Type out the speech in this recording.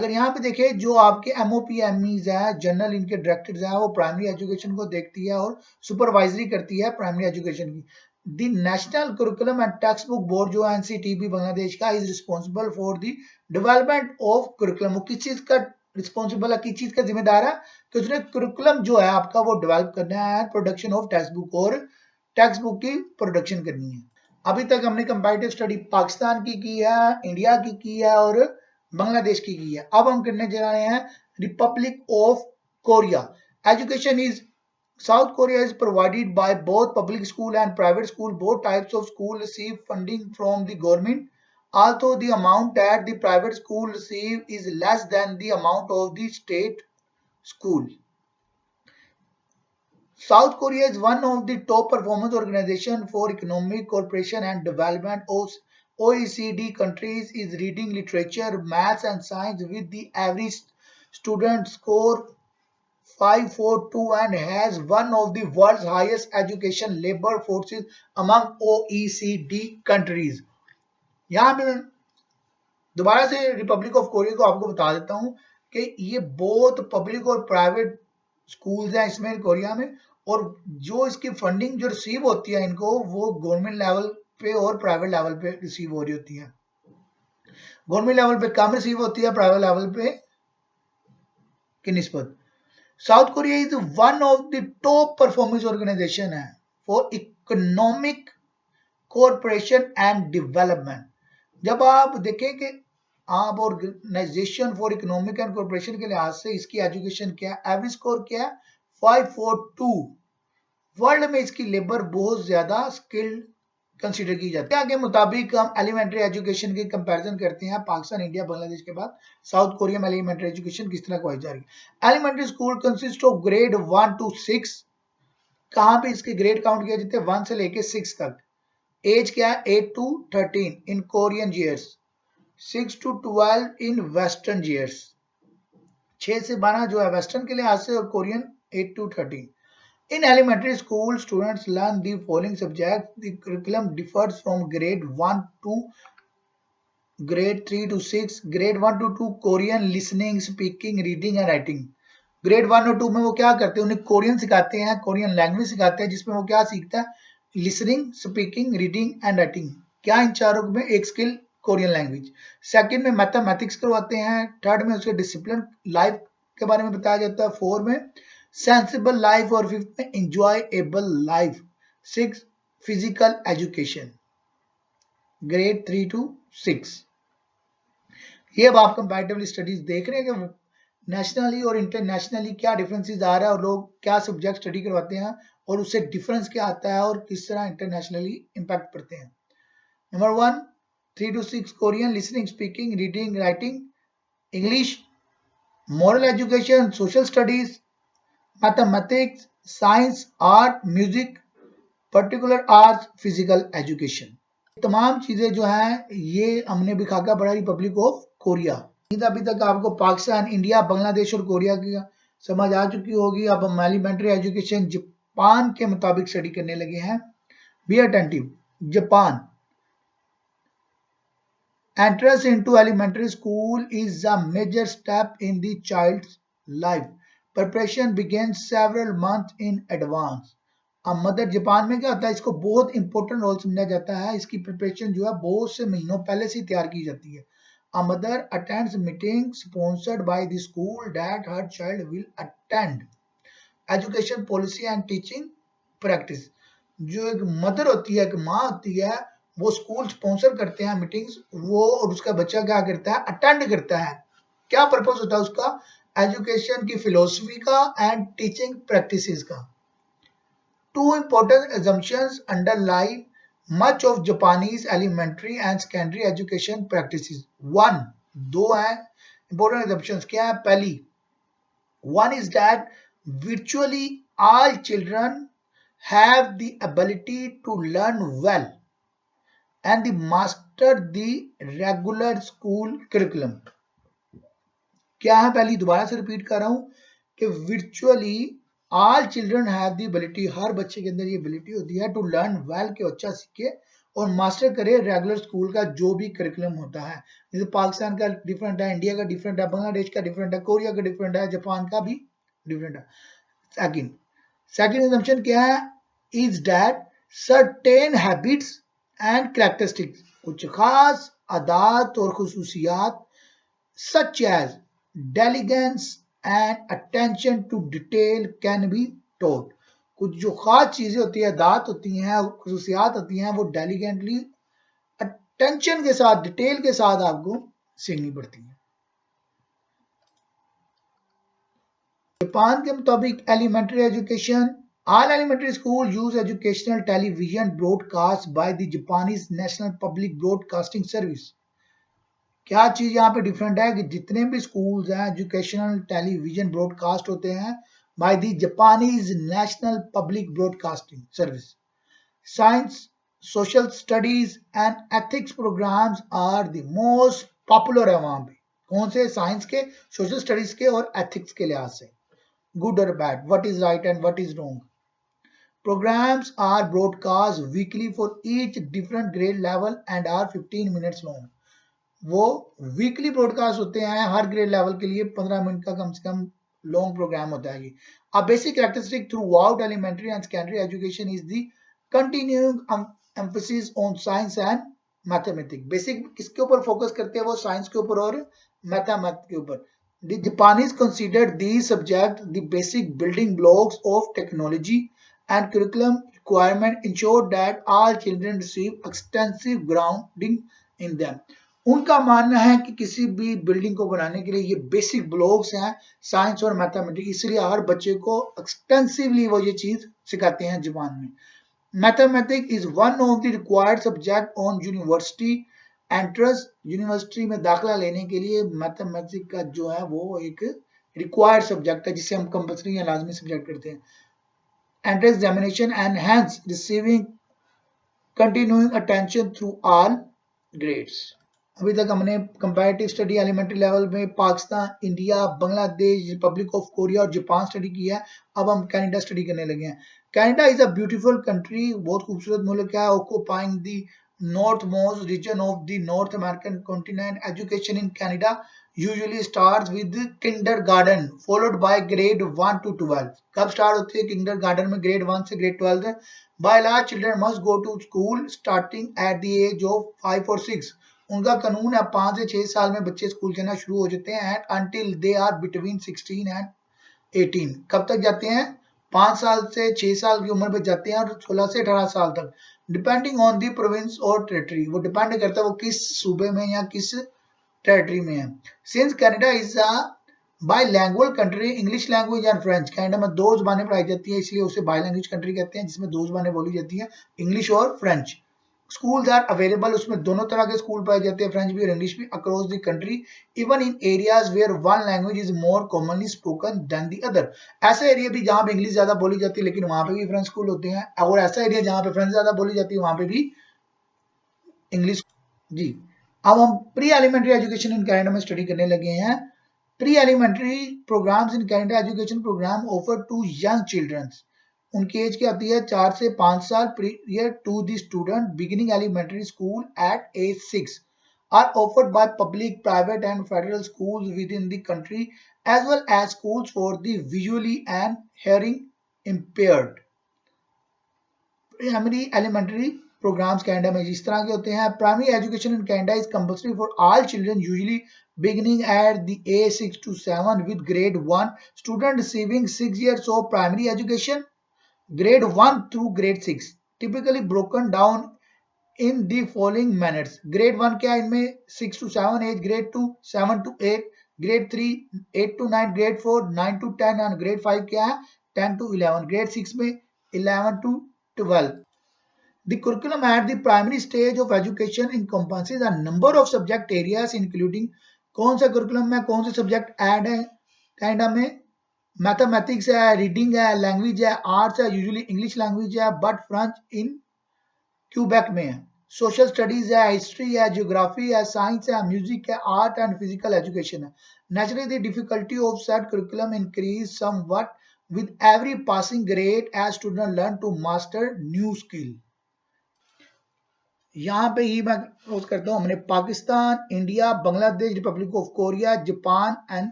अगर यहाँ पे देखें जो आपके MOPMEs है, जनरल इनके डायरेक्टर्स हैं, वो प्राइमरी एजुकेशन को देखती है और सुपरवाइजरी करती है प्राइमरी एजुकेशन की। The national curriculum and text book board जो NCTB बांग्लादेश का is responsible for the development of curriculum. वो किस चीज का रिस्पॉन्सिबल है, किस चीज का जिम्मेदार है कि उसने करिकुलम जो है आपका वो डेवलप करना है, प्रोडक्शन ऑफ टेक्स्ट बुक और टेक्स्ट बुक की प्रोडक्शन करनी है। अभी तक हमने कंपैरेटिव स्टडी पाकिस्तान की है, इंडिया की है और बांग्लादेश की है। अब हम करने जा रहे हैं Republic of Korea. Education is South Korea is provided by both public school and private school. Both types of school receive funding from the government. Although the amount that the private school receive is less than the amount of the state school. South Korea is one of the top performance organization for economic cooperation and development. OECD countries is reading literature, maths and science with the average student score 542 and has one of the world's highest education labor forces among OECD countries. यहाँ पे दोबारा से Republic of Korea को आपको बता देता हूँ कि ये बहुत पब्लिक और प्राइवेट स्कूल्स हैं इसमें कोरिया में, और जो इसकी फंडिंग जो रिसीव होती है इनको वो गवर्नमेंट लेवल पे और प्राइवेट लेवल पे रिसीव हो रही होती है। गवर्नमेंट लेवल पे कम रिसीव होती है, प्राइवेट लेवल पे की निस्बत। South Korea is one of the top performance organisation है for economic cooperation and development. जब आप देखें कि आप organisation for economic and cooperation के लिहाज से इसकी एजुकेशन क्या है, एवरेज स्कोर क्या है 542। वर्ल्ड में इसकी लेबर बहुत ज्यादा स्किल्ड कंसीडर की जाती है। के मुताबिक हम एलिमेंट्री एजुकेशन की कंपैरिजन करते हैं पाकिस्तान, इंडिया, बांग्लादेश के बाद साउथ कोरिया में एलिमेंट्री एजुकेशन किस तरह करवाई जा रही है। Elementary school consist of grade 1 to 6। कहाँ पे इसके ग्रेड काउंट किया जाते हैं 1 से लेके 6 तक। एज क्या है 8 to 13 in Korean years, 6 to 12 in western years. 6 से 12 जो है वेस्टर्न के लिहाज से और Korean 8 to 13। In elementary school, students learn the following subjects. The curriculum differs from grade 1 to grade 3 to 6. Grade 1 to 2 Korean listening, speaking, reading and writing. Grade 1 और 2 में वो क्या करते हैं, उन्हें कोरियन सिखाते हैं, कोरियन लैंग्वेज सिखाते हैं, जिसमें वो क्या सीखता है listening, speaking, reading and writing. क्या इन चारों में एक स्किल कोरियन लैंग्वेज। सेकंड में मैथमेटिक्स करवाते हैं। थर्ड में उसके डिसिप्लिन लाइफ के बारे में बताया जाता है। फोर में सेंसिबल लाइफ और फिफ्थ में enjoyable life. Six physical education grade 3 to 6। ये अब आप कंपैरेटिवली स्टडीज देख रहे हैं कि नेशनली और इंटरनेशनली क्या डिफरेंसेस आ रहा है और लोग क्या सब्जेक्ट स्टडी करवाते हैं और उससे डिफरेंस क्या आता है और किस तरह इंटरनेशनली इंपैक्ट पड़ते हैं। Number 1 3 to 6 Korean listening, speaking, reading, writing, English, moral education, social studies, mathematics, science, art, music, particular arts, physical education। तमाम चीजें जो हैं ये हमने भी खाका पढ़ा रिपब्लिक ऑफ कोरिया। अभी तक आपको पाकिस्तान, इंडिया, बांग्लादेश और कोरिया की समझ आ चुकी होगी। अब हम एलिमेंट्री एजुकेशन जापान के मुताबिक स्टडी करने लगे हैं। Be attentive. Japan entrance into elementary school is a major step in the child's life. Preparation begins several months in advance. अब मदर जापान में क्या होता है, इसको बहुत इंपॉर्टेंट रोल समझा जाता है। इसकी प्रिपरेशन जो है बहुत से महीनों पहले से तैयार की जाती है। A mother attends meeting sponsored by the school that her child will attend. Education policy and teaching practice। जो एक मदर होती है, एक माँ होती है, वो स्कूल स्पॉन्सर करते हैं मीटिंग्स, वो और उसका बच्चा क्या करता है अटेंड करता है। क्या पर्पस होता है उसका, एजुकेशन की फिलोसफी का एंड टीचिंग प्रैक्टिसेस का। Two important assumptions underlie much of Japanese elementary and secondary education practices. One दो है इंपॉर्टेंट assumptions। क्या है, पहली one is that virtually all children have the ability to learn well and the master the regular school curriculum। क्या है पहली, दोबारा से रिपीट कर रहा हूं कि virtually all children have the ability, हर बच्चे के अंदर ये ability होती है to learn well, कि अच्छा सीखे और मास्टर करे रेगुलर स्कूल का जो भी करिकुलम होता है। जैसे पाकिस्तान का डिफरेंट है, इंडिया का डिफरेंट है, बांग्लादेश का डिफरेंट है, कोरिया का डिफरेंट है, जापान का भी डिफरेंट है। सेकंड सेकंड assumption क्या है, is that certain habits and characteristics, कुछ खास आदात और खसूसियात such as diligence and attention to detail can be taught। कुछ जो खास चीजें होती है, दात होती हैं, खसूसियात होती हैं, वो डेलीगेंटली अटेंशन के साथ, डिटेल के साथ आपको सीखनी पड़ती है। जापान के मुताबिक elementary education, all elementary schools use educational television broadcast by the Japanese National Public Broadcasting Service। क्या चीज यहाँ पे डिफरेंट है कि जितने भी स्कूल्स हैं एजुकेशनल टेलीविजन ब्रॉडकास्ट होते हैं by the Japanese national public broadcasting service. Science, social studies and ethics programs are the most popular है वहां पे। कौन से? साइंस के, सोशल स्टडीज के और एथिक्स के लिहाज से, गुड और bad, what is right and what is wrong. Programs are broadcast weekly for each different grade level and are 15 minutes long। वो वीकली ब्रॉडकास्ट होते हैं, हर ग्रेड लेवल के लिए 15 मिनट का कम से कम लॉन्ग प्रोग्राम होता है। A basic characteristic throughout elementary and secondary education is the continuing emphasis on science and mathematics. Basic किसके ऊपर फोकस करते हैं? वो साइंस के ऊपर और मैथमेटिक्स के ऊपर। The Japanese consider these subject the basic building blocks of technology and curriculum requirement ensure that all children receive extensive grounding in them। उनका मानना है कि किसी भी बिल्डिंग को बनाने के लिए ये बेसिक ब्लॉक्स हैं, साइंस और मैथमेटिक्स, इसलिए हर बच्चे को एक्सटेंसिवली वो ये चीज सिखाते हैं जापान में। Mathematics is one of the required subject on university entrance. University में दाखिला लेने के लिए मैथमेटिक्स का जो है वो एक रिक्वायर्ड सब्जेक्ट है, जिसे हम कंपल्सरी या लाजमी सब्जेक्ट करते हैं। Entrance examination and hence receiving continuing attention through all grades. अभी तक हमने कंपैरेटिव स्टडी एलिमेंट्री लेवल में Pakistan, India, Bangladesh, Republic of Korea और जापान स्टडी किया है। अब हम कनाडा स्टडी करने लगे हैं। Canada is a beautiful country, बहुत खूबसूरत मुल्क है, occupying the north most region of the North American continent. Education in Canada usually starts with kindergarten followed by grade 1 to 12। कब स्टार्ट होती है किंडरगार्टन में? ग्रेड 1 से ग्रेड 12 तक। By law children must go to school starting at the age of 5 or 6। उनका कानून है 5 से 6 साल में बच्चे स्कूल जाना शुरू हो जाते हैं, and until they are between 16 and 18। कब तक जाते हैं? 5 साल से 6 साल की उम्र में जाते हैं और 16 से 18 साल तक, डिपेंडिंग ऑन दी प्रोविंस और टेरिटरी। वो डिपेंड करता है वो किस सूबे में या किस टेरिटरी में है। Since Canada is a bilingual country, English language and French, Canada में दो जुबानें पढ़ाई जाती है, इसलिए उसे बाईलैंग्वेज कंट्री कहते हैं, जिसमें दो जुबानें बोली जाती हैं, इंग्लिश और फ्रेंच। स्कूल्स आर अवेलेबल, उसमें दोनों तरह के स्कूल पाए जाते हैं, फ्रेंच भी और इंग्लिश भी, across the country, even in areas where one language is more commonly spoken than the other. ऐसे एरिया भी जहां पे इंग्लिश ज्यादा बोली जाती है लेकिन वहां पे भी फ्रेंच स्कूल होते हैं, और ऐसा एरिया जहां पे फ्रेंच ज्यादा बोली जाती है वहां पे भी इंग्लिश। जी, अब हम pre elementary education in Canada में स्टडी करने लगे हैं। Pre elementary programmes in Canada education programme offer to young childrens. उनकी एज क्या होती है? 4 से 5 साल। Period to the student beginning elementary school at age 6 are offered by public, private and federal schools within the country as well as schools for the visually and hearing impaired। Primary elementary programmes Canada में जिस तरह के होते हैं। Primary education in Canada is compulsory for all children usually beginning at the age 6 to 7 with grade 1 student receiving 6 years of primary education, grade 1 through grade 6 typically broken down in the following manners। grade 1 क्या है इनमें? 6 to 7 as, grade 2 7 to 8, grade 3 8 to 9, grade 4 9 to 10 और grade 5 क्या है? 10 to 11, grade 6 में 11 to 12। The curriculum at the primary stage of education encompasses a number of subject areas including कौन सा curriculum में कौन से subject ऐड है कनाडा में? मैथमेटिक्स है, रीडिंग है, लैंग्वेज है, आर्ट्स है, यूजुअली इंग्लिश लैंग्वेज है बट फ्रेंच इन क्यूबेक में है, सोशल स्टडीज है, हिस्ट्री है, ज्योग्राफी है, साइंस है, म्यूजिक है, आर्ट एंड फिजिकल एजुकेशन है। Naturally the difficulty of set curriculum increase somewhat with every passing grade as students learn to master new skill। यहाँ पे ही मैं क्लोज करता हूँ। हमने Pakistan, India, Bangladesh, Republic of Korea, Japan and